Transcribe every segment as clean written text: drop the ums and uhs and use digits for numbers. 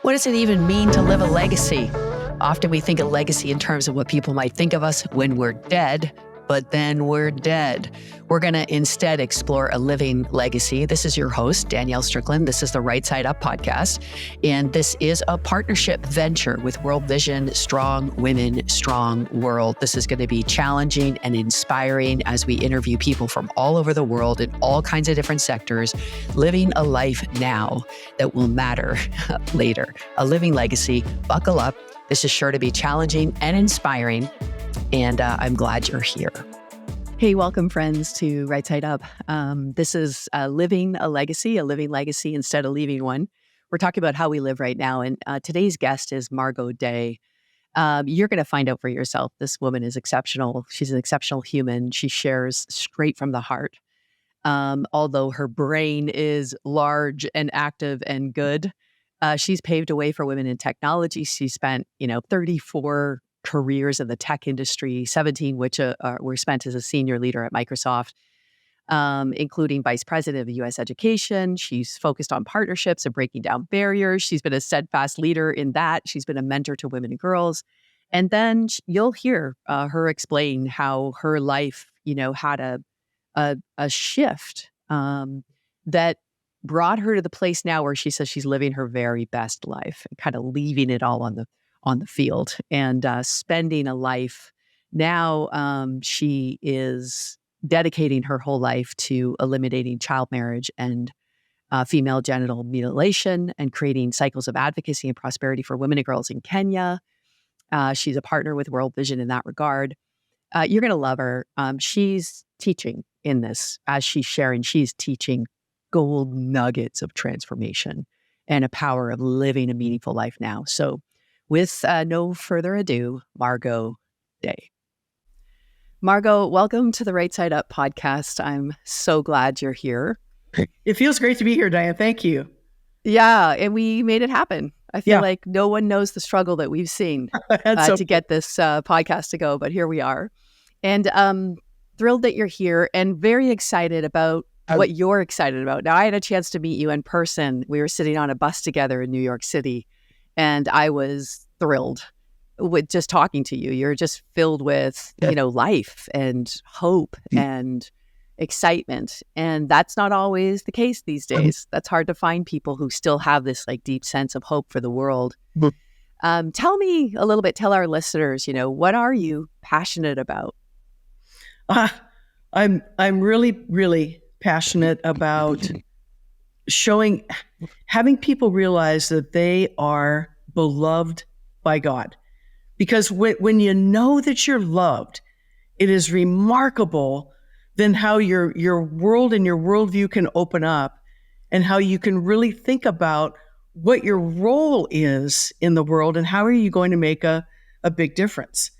What does it even mean to live a legacy? Often we think of legacy in terms of what people might think of us when we're dead, but then we're dead. We're going to instead explore a living legacy. This is your host, Danielle Strickland. This is the Right Side Up podcast. And this is a partnership venture with World Vision, Strong Women, Strong World. This is going to be challenging and inspiring as we interview people from all over the world in all kinds of different sectors, living a life now that will matter later. A living legacy. Buckle up. This is sure to be challenging and inspiring. And I'm glad you're here. Hey, welcome friends to Right Side Up. This is living a living legacy instead of leaving one. We're talking about how we live right now. And today's guest is Margot Day. You're going to find out for yourself. This woman is exceptional. She's an exceptional human. She shares straight from the heart. Although her brain is large and active and good, she's paved a way for women in technology. She spent, 34 careers in the tech industry, 17 which were spent as a senior leader at Microsoft, including vice president of U.S. education. She's focused on partnerships and breaking down barriers. She's been a steadfast leader in that. She's been a mentor to women and girls. And then you'll hear her explain how her life, had a shift that brought her to the place now where she says she's living her very best life, and kind of leaving it all on the field and spending a life. Now she is dedicating her whole life to eliminating child marriage and female genital mutilation and creating cycles of advocacy and prosperity for women and girls in Kenya. She's a partner with World Vision in that regard. You're going to love her. She's teaching in this. As she's sharing, she's teaching gold nuggets of transformation and a power of living a meaningful life now. So with no further ado, Margot Day. Margot, welcome to the Right Side Up podcast. I'm so glad you're here. It feels great to be here, Diane. Thank you. Yeah, and we made it happen. I feel like no one knows the struggle that we've seen to get this podcast to go, but here we are. And thrilled that you're here and very excited about what you're excited about. Now, I had a chance to meet you in person. We were sitting on a bus together in New York City. And I was thrilled with just talking to you. You're just filled with, life and hope and excitement. And that's not always the case these days. That's hard to find people who still have this deep sense of hope for the world. Tell me a little bit, tell our listeners, what are you passionate about? I'm really, really passionate about having people realize that they are beloved by God. Because when you know that you're loved, it is remarkable then how your world and your worldview can open up and how you can really think about what your role is in the world and how are you going to make a big difference.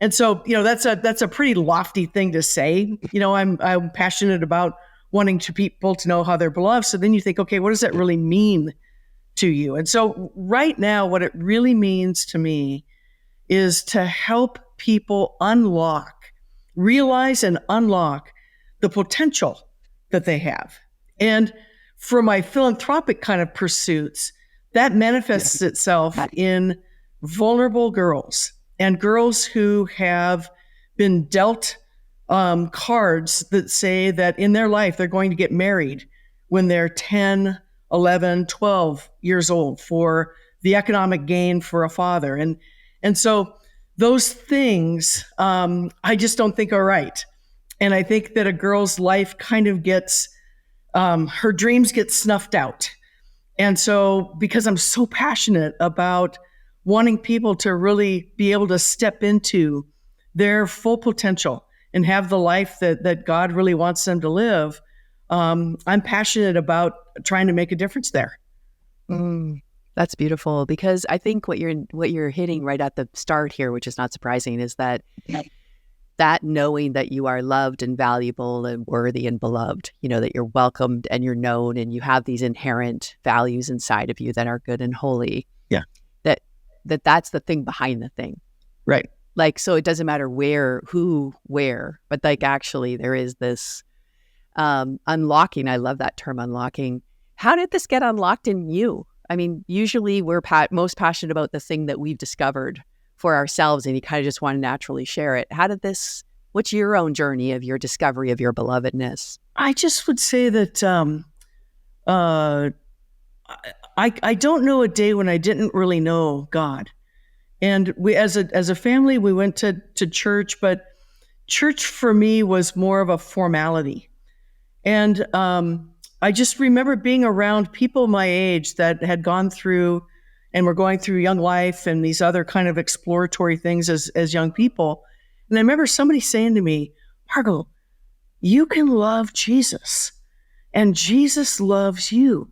And so, that's a pretty lofty thing to say. I'm passionate about wanting people to know how they're beloved. So then you think, okay, what does that really mean to you? And so right now, what it really means to me is to help people realize and unlock the potential that they have. And for my philanthropic kind of pursuits, that manifests itself in vulnerable girls and girls who have been dealt cards that say that in their life, they're going to get married when they're 10, 11, 12 years old for the economic gain for a father. And so those things, I just don't think are right. And I think that a girl's life kind of gets, her dreams get snuffed out. And so because I'm so passionate about wanting people to really be able to step into their full potential and have the life that God really wants them to live, I'm passionate about trying to make a difference there. That's beautiful, because I think what you're hitting right at the start here, which is not surprising, is that knowing that you are loved and valuable and worthy and beloved, that you're welcomed and you're known and you have these inherent values inside of you that are good and holy. Yeah. That's the thing behind the thing. Right. So it doesn't matter where, but actually there is this unlocking. I love that term, unlocking. How did this get unlocked in you? I mean, usually we're most passionate about the thing that we've discovered for ourselves, and you kind of just want to naturally share it. What's your own journey of your discovery of your belovedness? I just would say that I don't know a day when I didn't really know God. And we, as a family, we went to church, but church for me was more of a formality. And I just remember being around people my age that had gone through and were going through Young Life and these other kind of exploratory things as young people. And I remember somebody saying to me, Margot, you can love Jesus and Jesus loves you.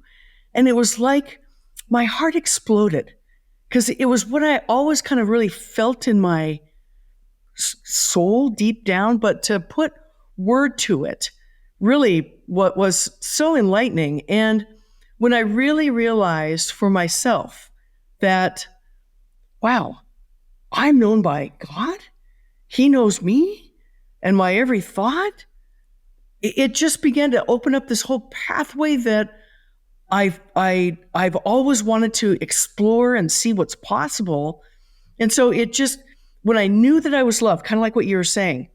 And it was like my heart exploded because it was what I always kind of really felt in my soul deep down, but to put word to it, really what was so enlightening. And when I really realized for myself that, wow, I'm known by God, He knows me and my every thought, it just began to open up this whole pathway that I've always wanted to explore and see what's possible. And so when I knew that I was loved, kind of like what you were saying,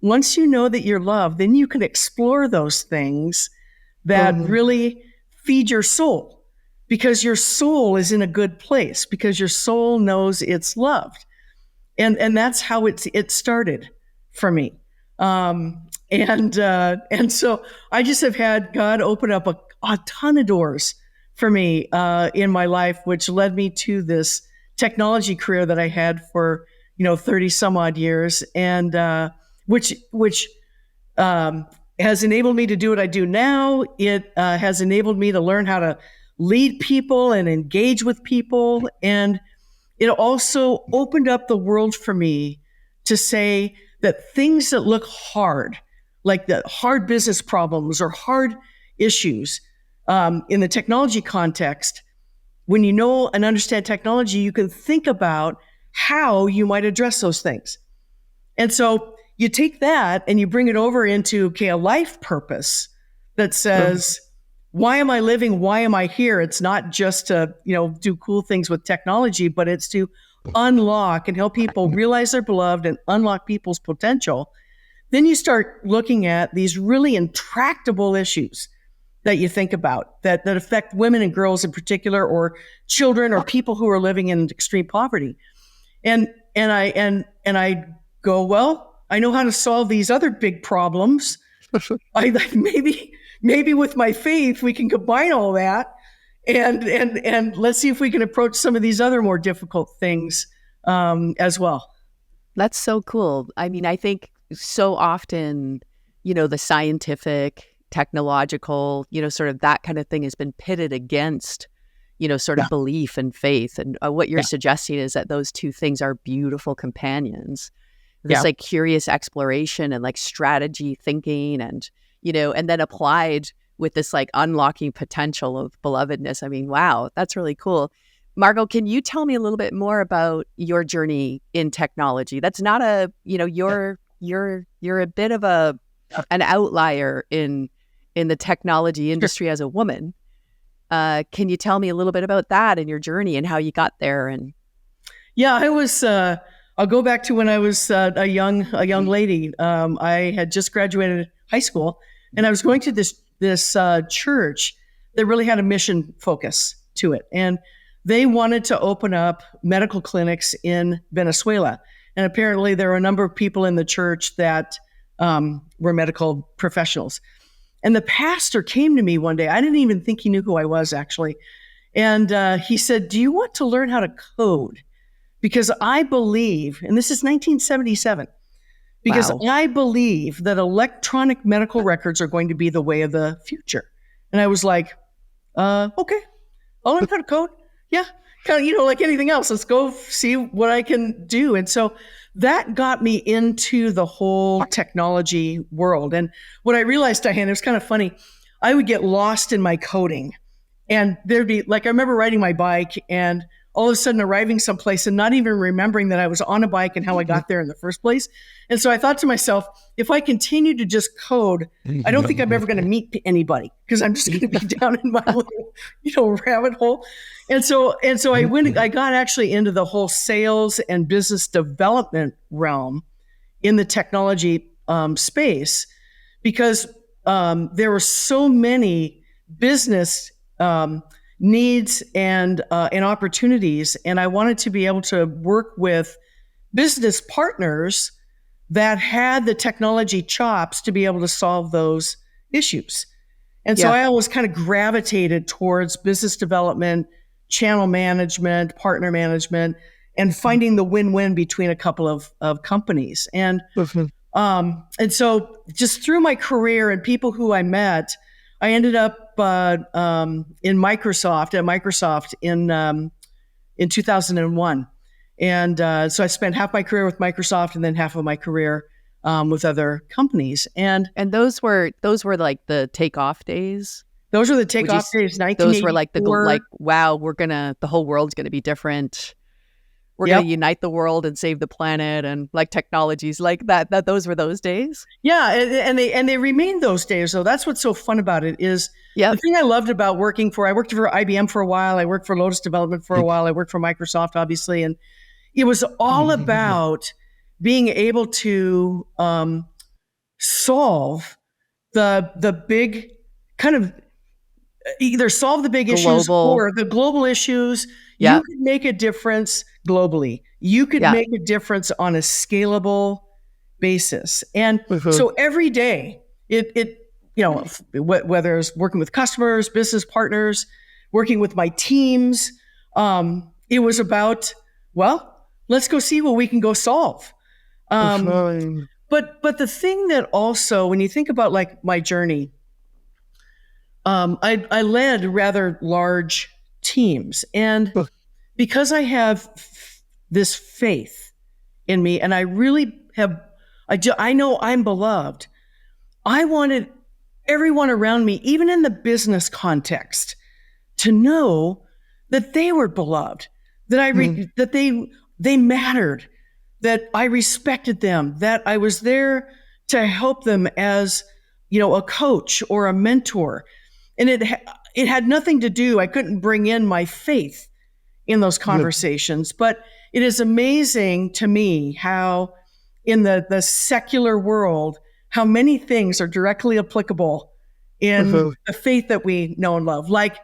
once you know that you're loved, then you can explore those things that really feed your soul, because your soul is in a good place, because your soul knows it's loved. And that's how it started for me. And so I just have had God open up a ton of doors for me in my life, which led me to this technology career that I had for 30 some odd years, and which has enabled me to do what I do now. It has enabled me to learn how to lead people and engage with people, and it also opened up the world for me to say that things that look hard, like the hard business problems or hard issues in the technology context, when you know and understand technology, you can think about how you might address those things. And so you take that and you bring it over into a life purpose that says, why am I living? Why am I here? It's not just to, do cool things with technology, but it's to unlock and help people realize they're beloved and unlock people's potential. Then you start looking at these really intractable issues that you think about that affect women and girls in particular, or children, or people who are living in extreme poverty. And I go, well, I know how to solve these other big problems. Maybe with my faith, we can combine all that, and let's see if we can approach some of these other more difficult things as well. That's so cool. I mean, I think so often, the scientific, technological, sort of that kind of thing has been pitted against, sort of belief and faith. And what you're suggesting is that those two things are beautiful companions. This like curious exploration and like strategy thinking and then applied with this like unlocking potential of belovedness. I mean, wow, that's really cool. Margot, can you tell me a little bit more about your journey in technology? That's not you're a bit of an outlier in the technology industry as a woman. Can you tell me a little bit about that and your journey and how you got there? And I was. I'll go back to when I was a young lady. I had just graduated high school, and I was going to this church that really had a mission focus to it, and they wanted to open up medical clinics in Venezuela. And apparently, there were a number of people in the church that were medical professionals. And the pastor came to me one day. I didn't even think he knew who I was, actually. And he said, "Do you want to learn how to code? Because I believe," and this is 1977, because I believe that electronic medical records are going to be the way of the future. And I was like, okay, I'll learn how to code. Yeah, kind of, like anything else. Let's go see what I can do. And so that got me into the whole technology world. And what I realized, Diane, it was kind of funny. I would get lost in my coding. And there'd be, like, I remember riding my bike and all of a sudden arriving someplace and not even remembering that I was on a bike and how I got there in the first place. And so I thought to myself, if I continue to just code, I don't think I'm ever going to meet anybody because I'm just going to be down in my little, rabbit hole. And so I got actually into the whole sales and business development realm in the technology space because there were so many business needs and opportunities, and I wanted to be able to work with business partners that had the technology chops to be able to solve those issues. And so I always kind of gravitated towards business development, channel management, partner management, and finding the win-win between a couple of companies. And so just through my career and people who I met, I ended up in Microsoft in 2001. And so I spent half my career with Microsoft and then half of my career with other companies. And those were like the takeoff days. Those were the takeoff days. 1984. Those were like wow, the whole world's gonna be different. We're going to unite the world and save the planet, and like technologies like that. Those were those days. Yeah, and they remain those days. So that's what's so fun about it is the thing I loved about I worked for IBM for a while. I worked for Lotus Development for a while. I worked for Microsoft, obviously, and it was all about being able to solve the big kind of either solve the big issues or the global issues. You could make a difference globally. You could make a difference on a scalable basis. And so every day, whether it's working with customers, business partners, working with my teams, it was about, let's go see what we can go solve. But the thing that also, when you think about like my journey, I led rather large teams. And because I have this faith in me and I really I know I'm beloved, I wanted everyone around me, even in the business context, to know that they were beloved, that that they mattered, that I respected them, that I was there to help them as, a coach or a mentor. And it had nothing to do, I couldn't bring in my faith in those conversations, but it is amazing to me how in the secular world, how many things are directly applicable in the faith that we know and love, like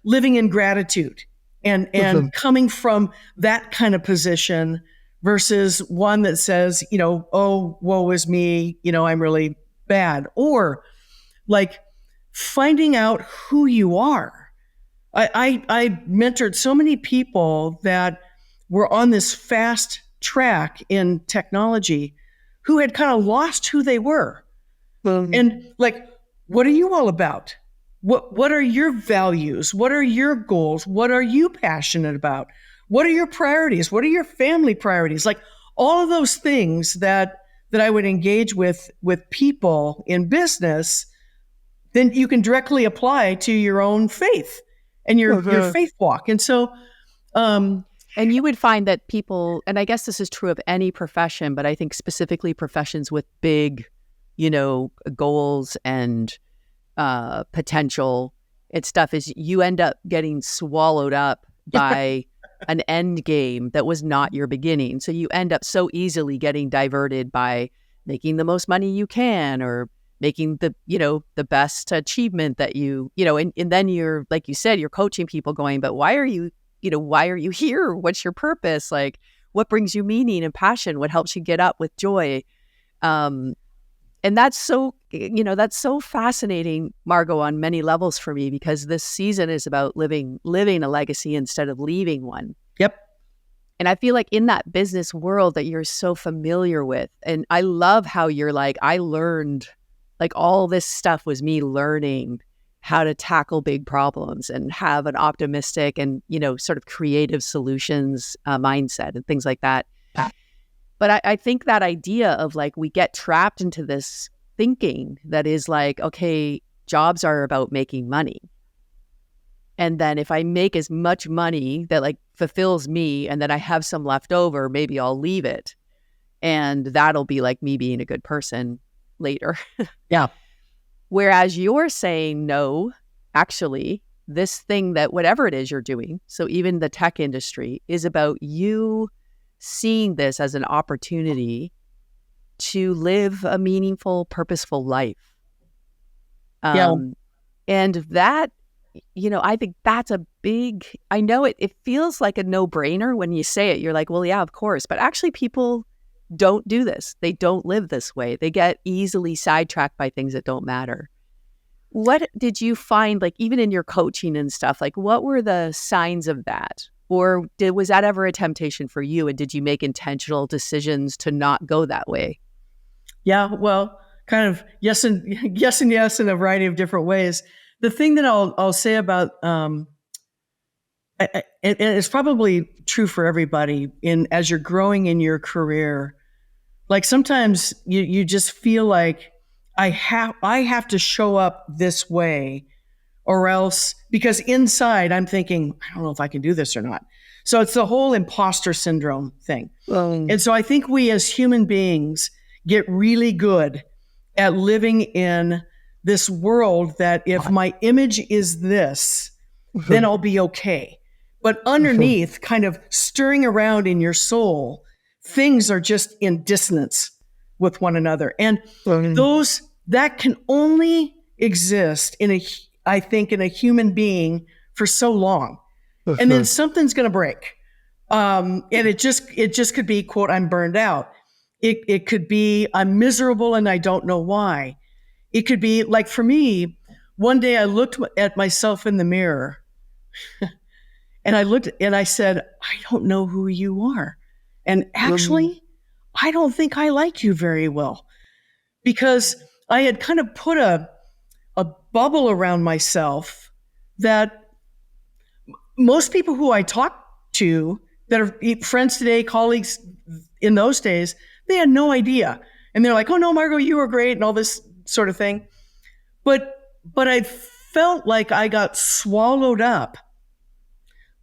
living in gratitude and coming from that kind of position versus one that says, oh, woe is me, I'm really bad, or like finding out who you are. I mentored so many people that were on this fast track in technology who had kind of lost who they were. And like, what are you all about? What are your values? What are your goals? What are you passionate about? What are your priorities? What are your family priorities? Like all of those things that I would engage with people in business, then you can directly apply to your own faith and your faith walk. And so, and you would find that people, and I guess this is true of any profession, but I think specifically professions with big, goals and potential and stuff, is you end up getting swallowed up by an end game that was not your beginning. So you end up so easily getting diverted by making the most money you can, or making the best achievement that and then you're, like you said, you're coaching people going, but why are you here? What's your purpose? Like, what brings you meaning and passion? What helps you get up with joy? And that's so, that's so fascinating, Margot, on many levels for me, because this season is about living a legacy instead of leaving one. Yep. And I feel like in that business world that you're so familiar with, and I love how you're like, I learned, like all this stuff was me learning how to tackle big problems and have an optimistic and, sort of creative solutions mindset and things like that. But I think that idea of like, we get trapped into this thinking that is like, okay, jobs are about making money. And then if I make as much money that like fulfills me and then I have some left over, maybe I'll leave it. And that'll be like me being a good person later. Yeah. Whereas you're saying, no, actually, this thing that whatever it is you're doing, so even the tech industry, is about you seeing this as an opportunity to live a meaningful, purposeful life. Yeah. And that, I think that's a big, I know it feels like a no-brainer when you say it. You're like, well, yeah, of course. But actually people don't do this. They don't live this way. They get easily sidetracked by things that don't matter. What did you find, like even in your coaching and stuff, like what were the signs of that? Or was that ever a temptation for you? And did you make intentional decisions to not go that way? Yeah, well, kind of yes and yes in a variety of different ways. The thing that I'll say about and it's probably true for everybody as you're growing in your career, like sometimes you just feel like I have to show up this way, or else, because inside I'm thinking, I don't know if I can do this or not. So it's the whole imposter syndrome thing. And so I think we as human beings get really good at living in this world that if my image is this, then I'll be okay. But underneath, kind of stirring around in your soul, things are just in dissonance with one another. And that can only exist in a human being for so long. And then something's going to break. And it just could be, quote, I'm burned out. It could be, I'm miserable and I don't know why. It could be like, for me, one day I looked at myself in the mirror and I said, I don't know who you are. And actually, I don't think I like you very well, because I had kind of put a bubble around myself that most people who I talk to that are friends today, colleagues in those days, they had no idea. And they're like, oh no, Margot, you were great and all this sort of thing. But I felt like I got swallowed up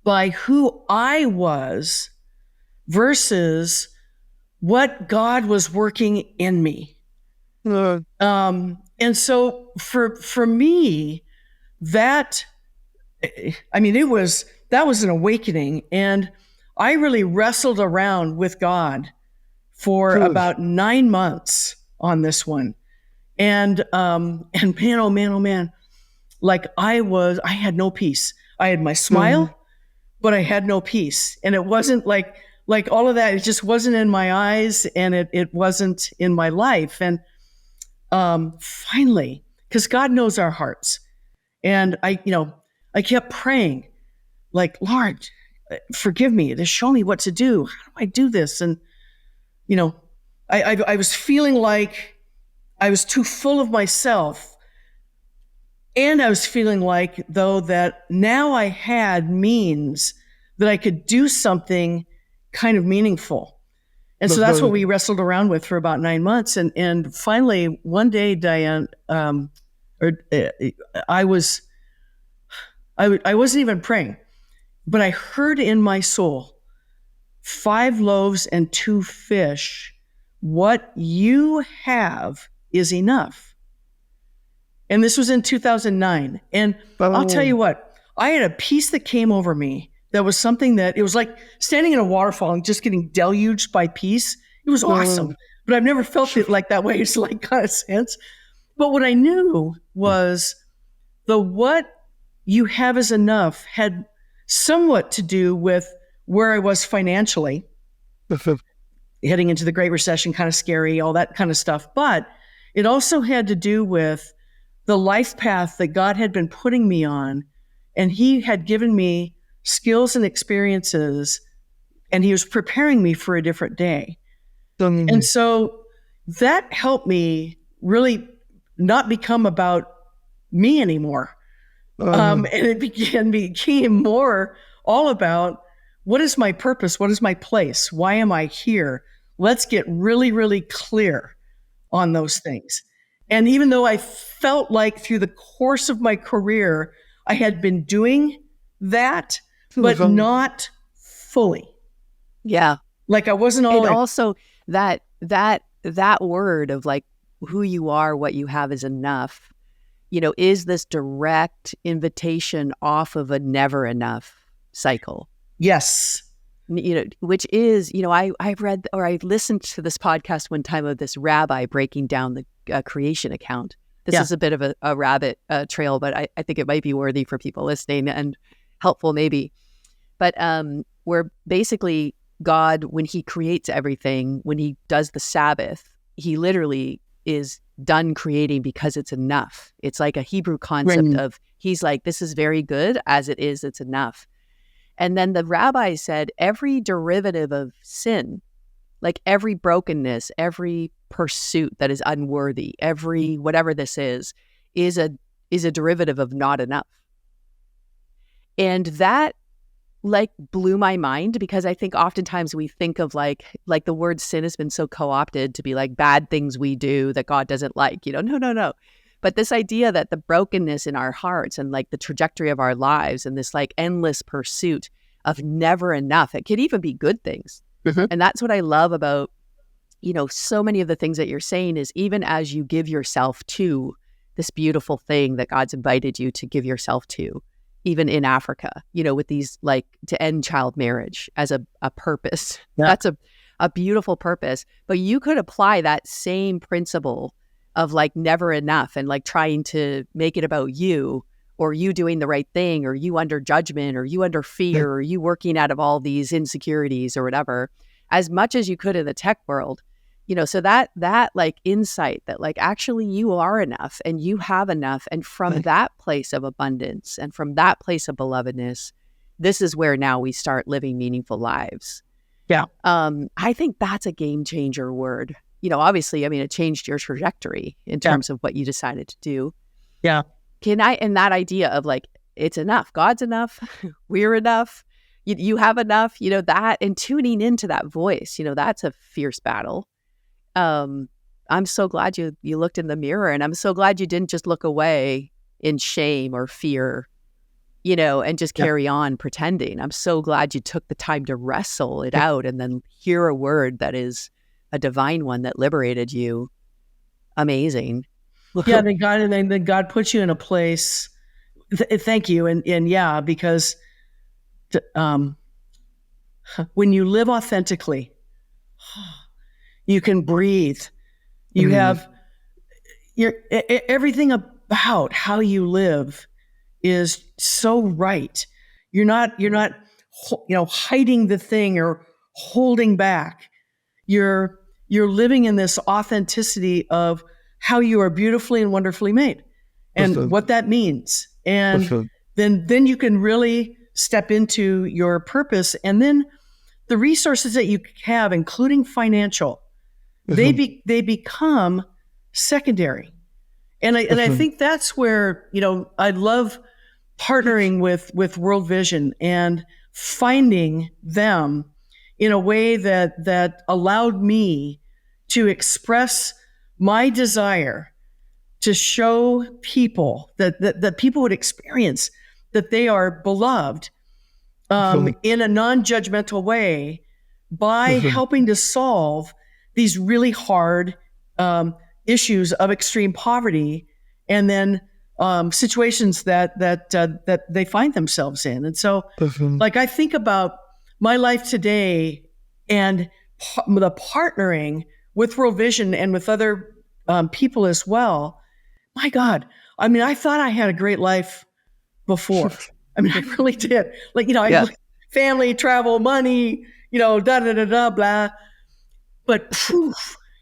by who I was versus what God was working in me. And so for me, that was an awakening. And I really wrestled around with God for about 9 months on this one. And man, oh man, like I had no peace. I had my smile, but I had no peace. And it wasn't like all of that, it just wasn't in my eyes, and it wasn't in my life. And finally, because God knows our hearts. And I kept praying, like, Lord, forgive me, just show me what to do. How do I do this? And, I was feeling like I was too full of myself. And I was feeling like, though, that now I had means that I could do something kind of meaningful. And so that's what we wrestled around with for about 9 months. And finally, one day, Diane, I wasn't even praying, but I heard in my soul, 5 loaves and 2 fish, what you have is enough. And this was in 2009. And I'll tell you what, I had a peace that came over me that was something that, it was like standing in a waterfall and just getting deluged by peace. It was awesome. But I've never felt it like that way. It's like kind of sense. But what I knew was the what you have is enough had somewhat to do with where I was financially. Heading into the Great Recession, kind of scary, all that kind of stuff. But it also had to do with the life path that God had been putting me on. And he had given me skills and experiences, and he was preparing me for a different day. And so that helped me really not become about me anymore. And it became more all about, what is my purpose? What is my place? Why am I here? Let's get really, really clear on those things. And even though I felt like through the course of my career, I had been doing that, but not fully. Yeah. Like I wasn't all And like, also that word of like who you are, what you have is enough, is this direct invitation off of a never enough cycle. yes. Which is, I've read or I listened to this podcast one time of this rabbi breaking down the creation account. This is a bit of a rabbit trail, but I think it might be worthy for people listening and helpful maybe. But where basically God, when he creates everything, when he does the Sabbath, he literally is done creating because it's enough. It's like a Hebrew concept of, he's like, this is very good as it is, it's enough. And then the rabbi said every derivative of sin, like every brokenness, every pursuit that is unworthy, every whatever this is a derivative of not enough. And that like blew my mind, because I think oftentimes we think of like the word sin has been so co-opted to be like bad things we do that God doesn't like, no. But this idea that the brokenness in our hearts and like the trajectory of our lives and this like endless pursuit of never enough, it could even be good things. And that's what I love about, so many of the things that you're saying is even as you give yourself to this beautiful thing that God's invited you to give yourself to, even in Africa, with these like to end child marriage as a purpose. Yeah. That's a beautiful purpose. But you could apply that same principle of like never enough and like trying to make it about you, or you doing the right thing, or you under judgment, or you under fear, or you working out of all these insecurities or whatever, as much as you could in the tech world. So that like insight that like actually you are enough and you have enough. And from that place of abundance and from that place of belovedness, this is where now we start living meaningful lives. Yeah. I think that's a game changer word. Obviously, it changed your trajectory in terms of what you decided to do. Yeah. And that idea of like, it's enough, God's enough, we're enough, you have enough, that, and tuning into that voice, that's a fierce battle. I'm so glad you looked in the mirror, and I'm so glad you didn't just look away in shame or fear, and just carry on pretending. I'm so glad you took the time to wrestle it out and then hear a word that is a divine one that liberated you. Amazing. Yeah, then God puts you in a place. Thank you, and yeah, because when you live authentically, you can breathe. You have everything about how you live is so right. You're not hiding the thing or holding back. You're living in this authenticity of how you are beautifully and wonderfully made, and what that means. And then you can really step into your purpose, and then the resources that you have, including financial, they become secondary. And I think that's where, I love partnering with World Vision and finding them in a way that allowed me to express my desire to show people that people would experience that they are beloved in a non-judgmental way by helping to solve these really hard issues of extreme poverty, and then situations that they find themselves in. And so, like, I think about my life today and the partnering with World Vision and with other people as well. My God, I thought I had a great life before. I really did. Like, family, travel, money, blah. But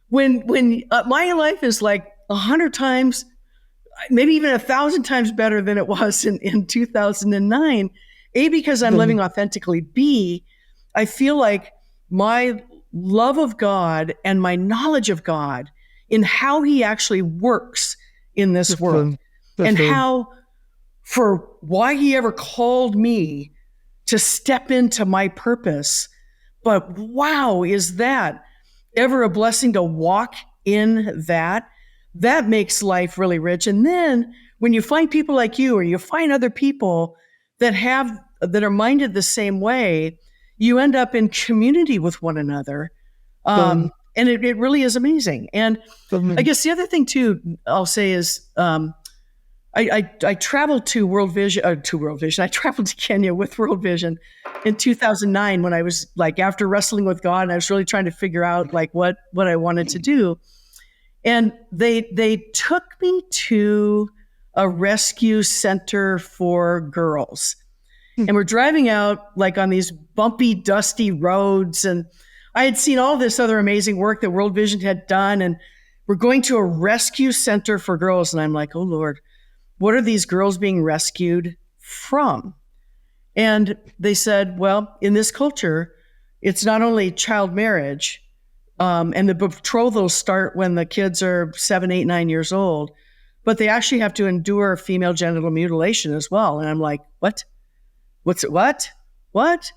when my life is like 100 times, maybe even 1,000 times better than it was in 2009, A, because I'm living authentically, B, I feel like my love of God and my knowledge of God in how he actually works in this world, and how, for why he ever called me to step into my purpose. But wow, is that ever a blessing to walk in that? That makes life really rich. And then when you find people like you, or you find other people that are minded the same way, you end up in community with one another. And it really is amazing. And I guess the other thing too, I'll say is, I traveled to World Vision. I traveled to Kenya with World Vision in 2009 when I was like, after wrestling with God, and I was really trying to figure out like what I wanted to do. And they took me to a rescue center for girls. And we're driving out like on these bumpy, dusty roads. And I had seen all this other amazing work that World Vision had done. And we're going to a rescue center for girls. And I'm like, oh Lord, what are these girls being rescued from? And they said, well, in this culture, it's not only child marriage, and the betrothals start when the kids are 7, 8, 9 years old, but they actually have to endure female genital mutilation as well. And I'm like, what? What?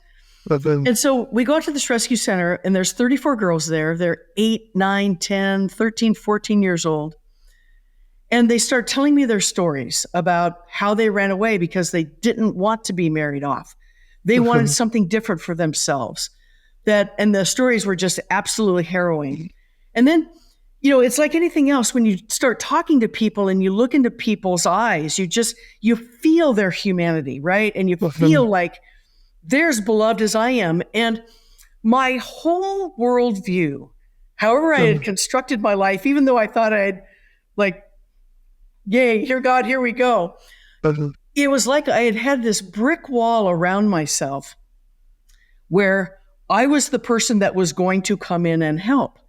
And so we go out to this rescue center, and there's 34 girls there. They're 8, 9, 10, 13, 14 years old. And they start telling me their stories about how they ran away because they didn't want to be married off. They wanted something different for themselves. And the stories were just absolutely harrowing. And then, it's like anything else. When you start talking to people and you look into people's eyes, you feel their humanity, right? And you feel like they're as beloved as I am. And my whole worldview, however I had constructed my life, even though I thought I'd like, yay, here God, here we go. It was like I had this brick wall around myself where I was the person that was going to come in and help.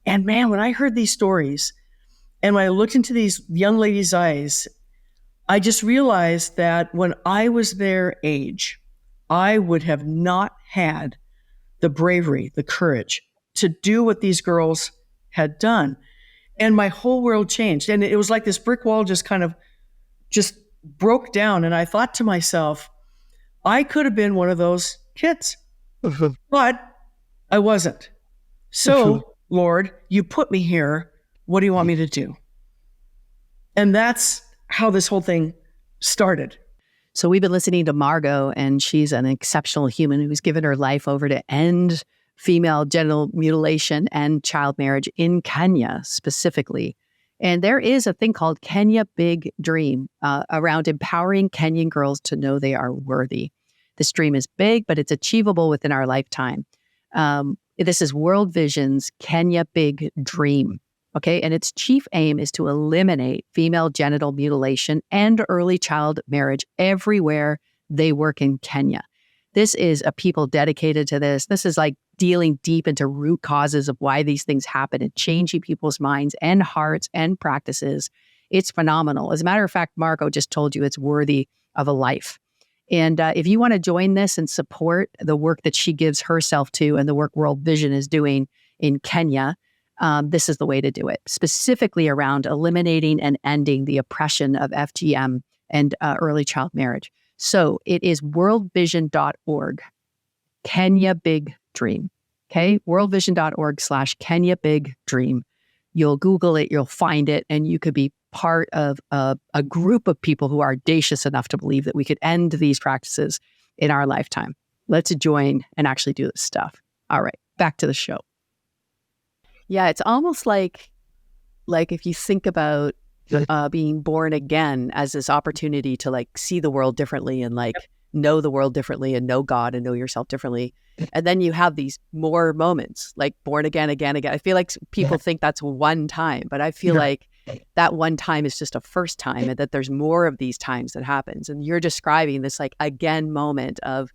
And man, when I heard these stories and when I looked into these young ladies' eyes, I just realized that when I was their age, I would have not had the bravery, the courage to do what these girls had done. And my whole world changed. And it was like this brick wall just broke down. And I thought to myself, I could have been one of those kids, but I wasn't. So, Lord, you put me here. What do you want me to do? And that's how this whole thing started. So we've been listening to Margot, and she's an exceptional human who's given her life over to end female genital mutilation and child marriage in Kenya specifically. And there is a thing called Kenya Big Dream around empowering Kenyan girls to know they are worthy. This dream is big, but it's achievable within our lifetime. This is World Vision's Kenya Big Dream. Okay. And its chief aim is to eliminate female genital mutilation and early child marriage everywhere they work in Kenya. This is a people dedicated to this. This is like dealing deep into root causes of why these things happen and changing people's minds and hearts and practices. It's phenomenal. As a matter of fact, Margot just told you it's worthy of a life. And if you want to join this and support the work that she gives herself to and the work World Vision is doing in Kenya, this is the way to do it, specifically around eliminating and ending the oppression of FGM and early child marriage. So it is worldvision.org, Kenya Big Dream. Okay, worldvision.org/Kenya Big Dream. You'll Google it, you'll find it, and you could be part of a group of people who are audacious enough to believe that we could end these practices in our lifetime. Let's join and actually do this stuff. All right, back to the show. Yeah, it's almost like if you think about being born again as this opportunity to like see the world differently and like know the world differently and know God and know yourself differently. And then you have these more moments like born again. I feel like people think that's one time, but I feel like that one time is just a first time and that there's more of these times that happens. And you're describing this like again moment of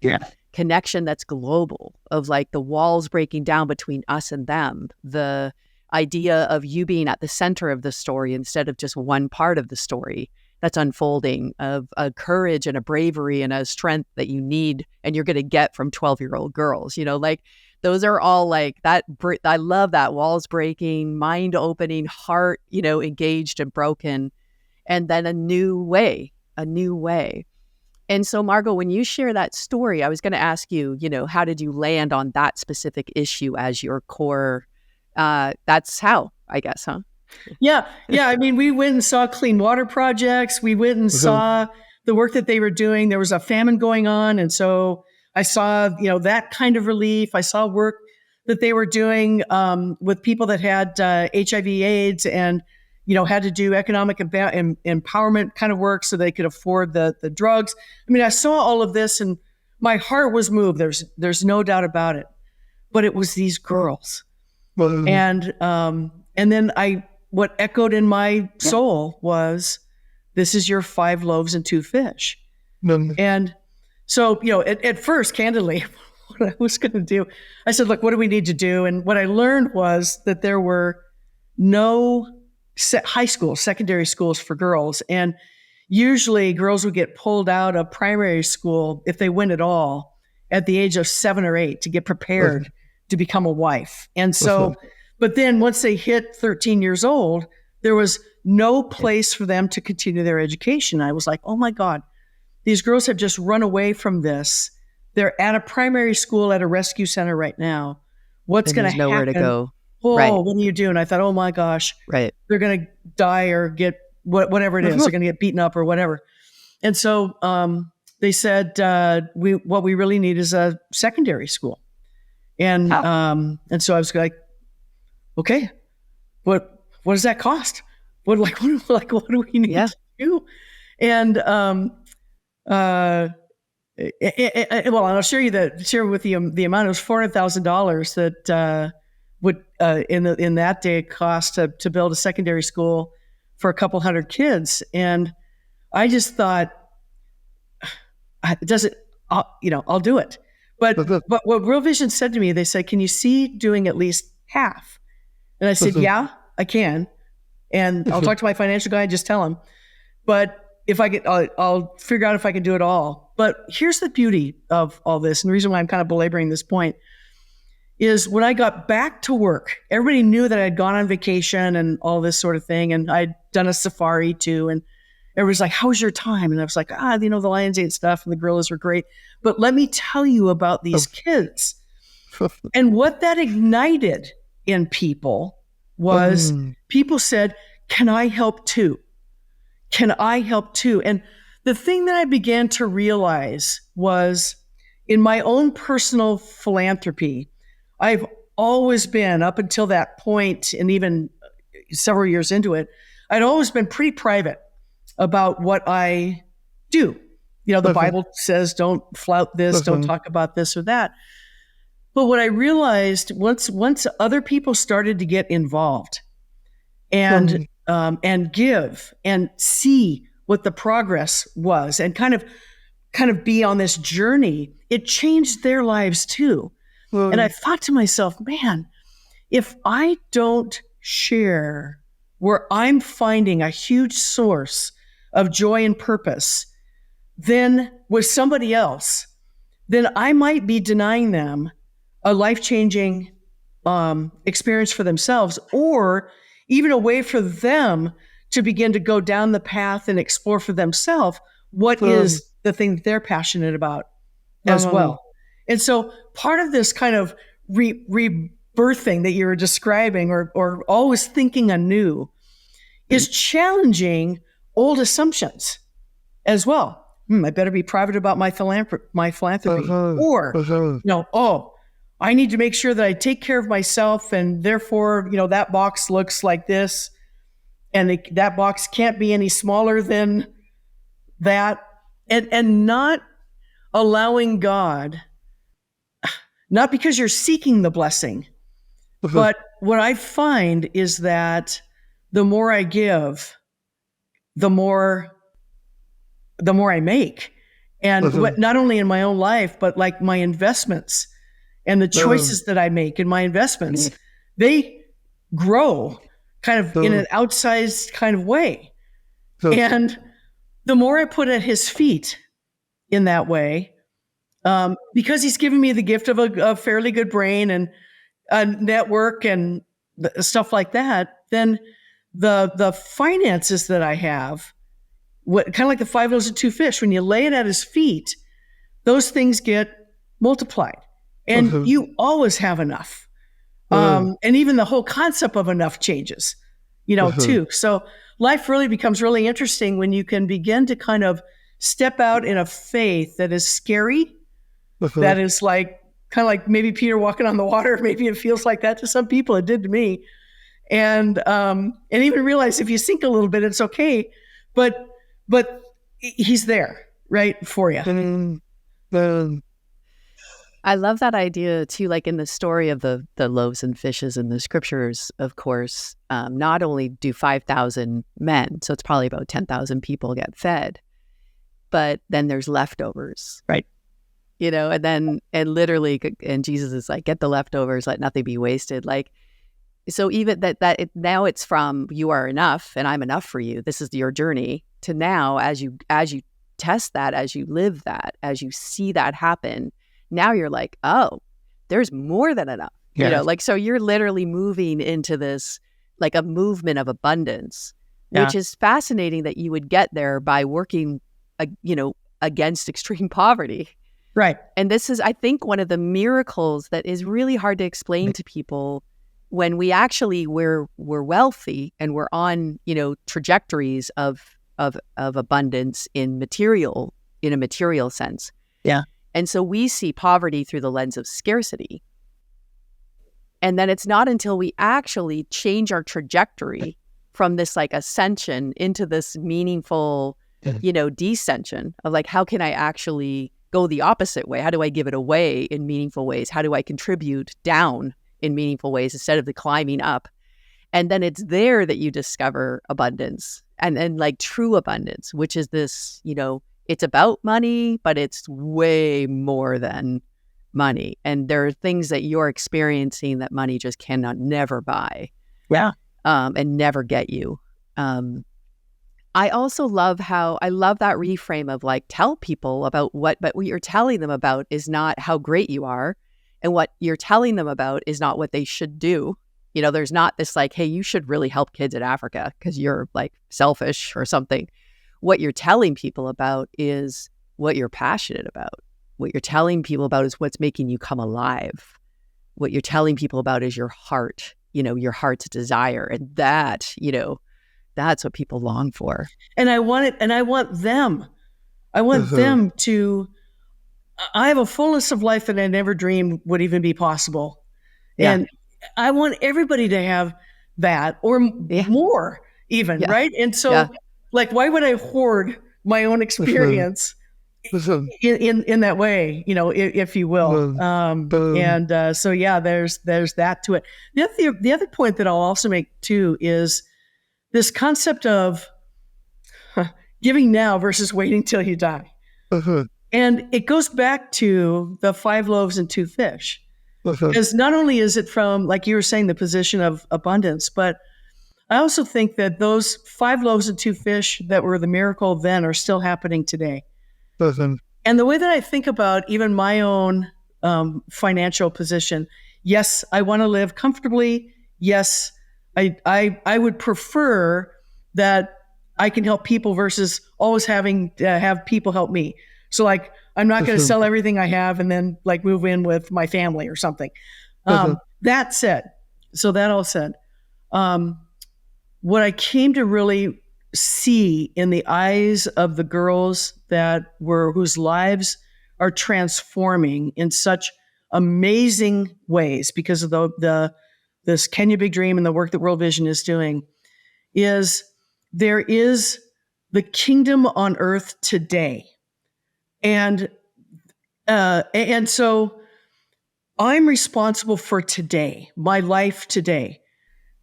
connection that's global, of like the walls breaking down between us and them, the idea of you being at the center of the story instead of just one part of the story that's unfolding, of a courage and a bravery and a strength that you need and you're going to get from 12-year-old girls, like those are all like that. I love that. Walls breaking, mind opening, heart, engaged and broken, and then a new way. And so, Margot, when you share that story, I was going to ask you, how did you land on that specific issue as your core? That's how, I guess, huh? Yeah. I mean, we went and saw clean water projects. We went and saw the work that they were doing. There was a famine going on. And so I saw, that kind of relief. I saw work that they were doing with people that had HIV AIDS and, had to do economic empowerment kind of work so they could afford the drugs. I mean, I saw all of this and my heart was moved. There's no doubt about it. But it was these girls. And then what echoed in my soul was, this is your 5 loaves and 2 fish. And so, at first, candidly, what I was going to do, I said, look, what do we need to do? And what I learned was that there were no secondary schools for girls. And usually girls would get pulled out of primary school, if they went at all, at the age of 7 or 8 to get prepared to become a wife. And so, but then once they hit 13 years old, there was no place for them to continue their education. I was like, oh my God, these girls have just run away from this. They're at a primary school at a rescue center right now. What's going to happen? Nowhere to go. Oh, what do you do? And I thought, oh my gosh, they're going to die or get whatever it is. They're going to get beaten up or whatever. And so they said, what we really need is a secondary school. And so I was like, okay, what does that cost? What do we need to do? And well, I'll share with you the amount. It was $400,000 that would in that day cost to build a secondary school for a couple hundred kids. And I just thought, I'll do it. But what Real Vision said to me, they said, can you see doing at least half? And I said, yeah, I can. And I'll talk to my financial guy and just tell him. But if I get, I'll figure out if I can do it all. But here's the beauty of all this. And the reason why I'm kind of belaboring this point is when I got back to work, everybody knew that I'd gone on vacation and all this sort of thing. And I'd done a safari too. And everybody's like, how was your time? And I was like, the Lionsgate stuff and the gorillas were great. But let me tell you about these kids. And what that ignited in people was people said, can I help too? Can I help too? And the thing that I began to realize was in my own personal philanthropy, I've always been, up until that point, and even several years into it, I'd always been pretty private about what I do. The Bible says, don't flout this, don't talk about this or that. But what I realized once other people started to get involved and give and see what the progress was and kind of be on this journey, it changed their lives too. And I thought to myself, man, if I don't share where I'm finding a huge source of joy and purpose, then with somebody else, then I might be denying them a life-changing experience for themselves, or even a way for them to begin to go down the path and explore for themselves what is the thing that they're passionate about as well. And so part of this kind of rebirthing that you were describing, or always thinking anew, is challenging old assumptions as well. I better be private about my philanthropy. Or, I need to make sure that I take care of myself, and therefore, that box looks like this, and that box can't be any smaller than that. And not allowing God, not because you're seeking the blessing, but what I find is that the more I give, the more I make. And not only in my own life, but like my investments and the choices that I make in my investments, they grow kind of in an outsized kind of way. And the more I put at his feet in that way, because he's given me the gift of a fairly good brain and a network and stuff like that, then the finances that I have, kind of like the 5 loaves and 2 fish, when you lay it at his feet, those things get multiplied. And you always have enough. And even the whole concept of enough changes, too. So life really becomes really interesting when you can begin to kind of step out in a faith that is scary, that is like kind of like maybe Peter walking on the water. Maybe it feels like that to some people. It did to me. And even realize if you sink a little bit, it's okay. But he's there, right, for you. I love that idea too, like in the story of the loaves and fishes in the scriptures, of course, not only do 5,000 men, so it's probably about 10,000 people get fed, but then there's leftovers. Right. And literally, and Jesus is like, get the leftovers, let nothing be wasted. Like, so even now it's from you are enough and I'm enough for you. This is your journey to now, as you test that, as you live that, as you see that happen, now you're like, oh, there's more than enough. Yeah. So you're literally moving into this, like a movement of abundance, which is fascinating that you would get there by working, against extreme poverty. Right. And this is, I think, one of the miracles that is really hard to explain to people when we actually, we're wealthy and we're on, trajectories of abundance in a material sense. Yeah. And so we see poverty through the lens of scarcity. And then it's not until we actually change our trajectory from this like ascension into this meaningful, descension of like, how can I actually go the opposite way? How do I give it away in meaningful ways? How do I contribute down in meaningful ways instead of the climbing up? And then it's there that you discover abundance and like true abundance, which is this, it's about money, but it's way more than money. And there are things that you're experiencing that money just never buy. Yeah. And never get you. I also love that reframe of like, tell people about but what you're telling them about is not how great you are. And what you're telling them about is not what they should do. There's not this like, hey, you should really help kids in Africa because you're like selfish or something. What you're telling people about is what you're passionate about. What you're telling people about is what's making you come alive. What you're telling people about is your heart, your heart's desire. And that, that's what people long for. And I want it, and I want them. I want them to, I have a fullness of life that I never dreamed would even be possible. Yeah. And I want everybody to have that or more even, right? And so like, why would I hoard my own experience in that way, if you will? So there's that to it. The other point that I'll also make too is this concept of giving now versus waiting till you die. And it goes back to the 5 loaves and 2 fish. Because not only is it from, like you were saying, the position of abundance, but I also think that those 5 loaves and 2 fish that were the miracle then are still happening today. And the way that I think about even my own financial position, yes, I want to live comfortably. Yes, I would prefer that I can help people versus always having to have people help me. So like, I'm not going to sell everything I have and then like move in with my family or something. That said, what I came to really see in the eyes of the girls whose lives are transforming in such amazing ways because of this Kenya Big Dream and the work that World Vision is doing, is there is the kingdom on earth today. And so I'm responsible for today, my life today,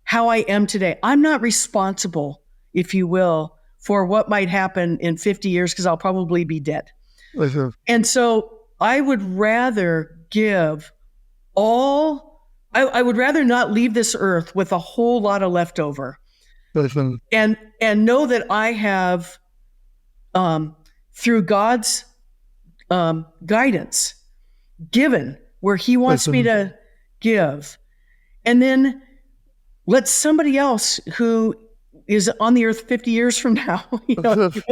how I am today. I'm not responsible, if you will, for what might happen in 50 years because I'll probably be dead. And so I would rather give I would rather not leave this earth with a whole lot of leftover. And know that I have, through God's guidance, given where he wants me to give, and then let somebody else who is on the earth 50 years from now, have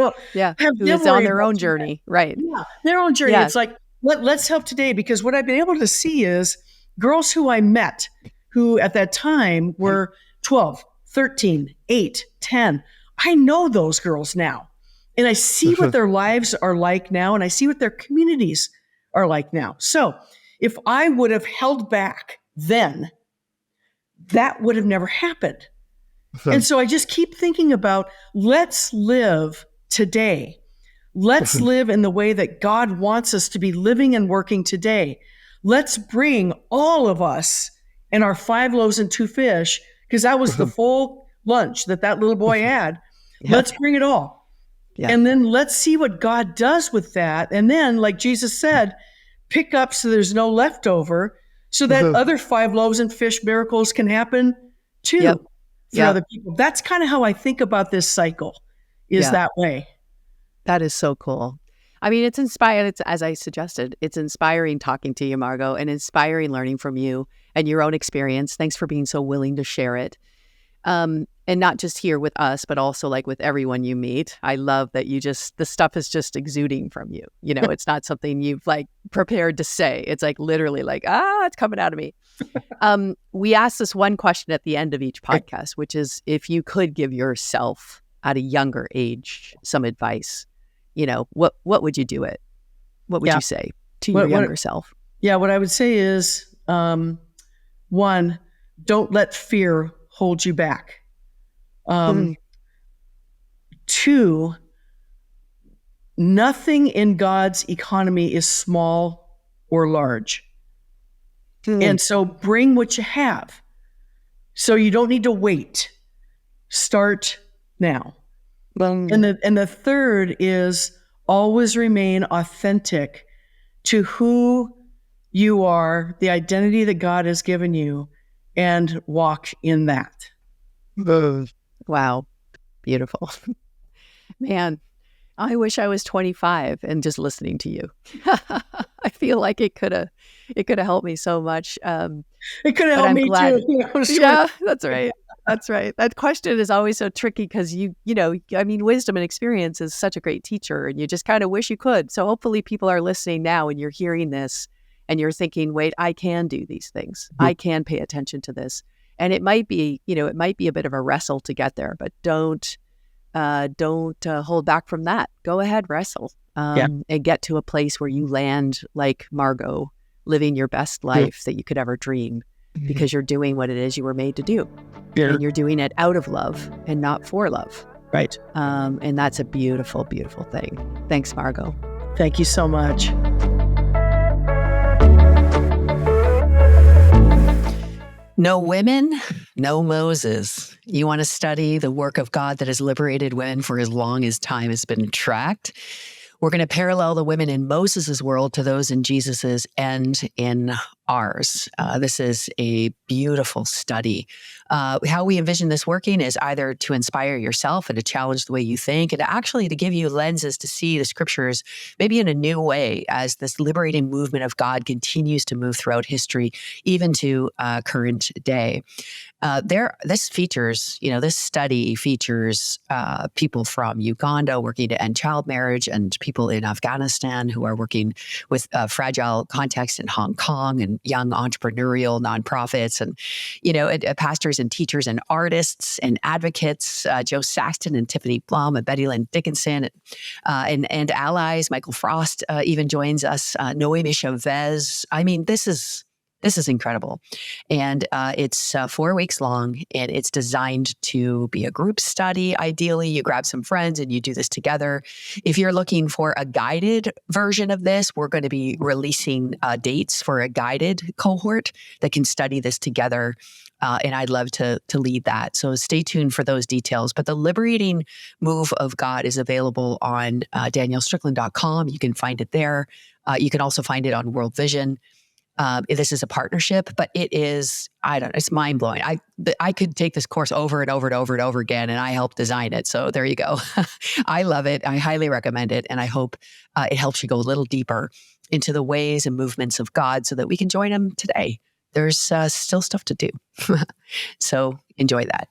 who's on their own journey, right? Yeah, their own journey. Yeah. It's like, let's help today, because what I've been able to see is girls who I met who at that time were 12, 13, 8, 10. I know those girls now. And I see what their lives are like now, and I see what their communities are like now. So if I would have held back then, that would have never happened. And so I just keep thinking about, let's live today. Let's live in the way that God wants us to be living and working today. Let's bring all of us and our 5 loaves and 2 fish, because that was the full lunch that little boy had. Yeah. Let's bring it all. Yeah. And then let's see what God does with that. And then, like Jesus said, pick up so there's no leftover, so that other 5 loaves and fish miracles can happen too for other people. That's kind of how I think about this cycle, is that way. That is so cool. I mean, it's inspiring. It's, as I suggested, it's inspiring talking to you, Margot, and inspiring learning from you and your own experience. Thanks for being so willing to share it. And not just here with us, but also like with everyone you meet. I love that the stuff is just exuding from you. You know, it's not something you've like prepared to say. It's like literally like, it's coming out of me. We ask this one question at the end of each podcast, which is, if you could give yourself at a younger age some advice, you know, what would you do it? What would you say to your younger self? Yeah, what I would say is, 1, don't let fear hold you back. 2, nothing in God's economy is small or large. And so bring what you have. So you don't need to wait. Start now. And the 3rd is, always remain authentic to who you are, the identity that God has given you, and walk in that. Wow. Beautiful. Man, I wish I was 25 and just listening to you. I feel like it could have helped me so much. It could have helped me too. Yeah, that's right. That's right. That question is always so tricky because you know, I mean, wisdom and experience is such a great teacher, and you just kind of wish you could. So hopefully people are listening now and you're hearing this and you're thinking, wait, I can do these things. I can pay attention to this. And it might be, you know, it might be a bit of a wrestle to get there, but don't hold back from that. Go ahead, wrestle, and get to a place where you land like Margot, living your best life that you could ever dream, because you're doing what it is you were made to do. And you're doing it out of love and not for love. Right. And that's a beautiful, beautiful thing. Thanks, Margot. Thank you so much. No women, no Moses. You want to study the work of God that has liberated women for as long as time has been tracked? We're going to parallel the women in Moses' world to those in Jesus's and in ours. This is a beautiful study. How we envision this working is either to inspire yourself and to challenge the way you think, and actually to give you lenses to see the scriptures maybe in a new way as this liberating movement of God continues to move throughout history, even to current day. This study features people from Uganda working to end child marriage, and people in Afghanistan who are working with fragile context in Hong Kong, and young entrepreneurial nonprofits, and pastors and teachers and artists and advocates, Joe Saxton and Tiffany Blum and Betty Lynn Dickinson, and allies. Michael Frost even joins us. Noemi Chavez. I mean, this is incredible. And it's 4 weeks long, and it's designed to be a group study. Ideally, you grab some friends and you do this together. If you're looking for a guided version of this, we're going to be releasing dates for a guided cohort that can study this together. And I'd love to lead that. So stay tuned for those details. But the Liberating Move of God is available on daniellestrickland.com. You can find it there. You can also find it on World Vision. This is a partnership, but it's mind-blowing. I could take this course over and over and over and over again, and I helped design it. So there you go. I love it. I highly recommend it. And I hope it helps you go a little deeper into the ways and movements of God so that we can join him today. There's still stuff to do. So enjoy that.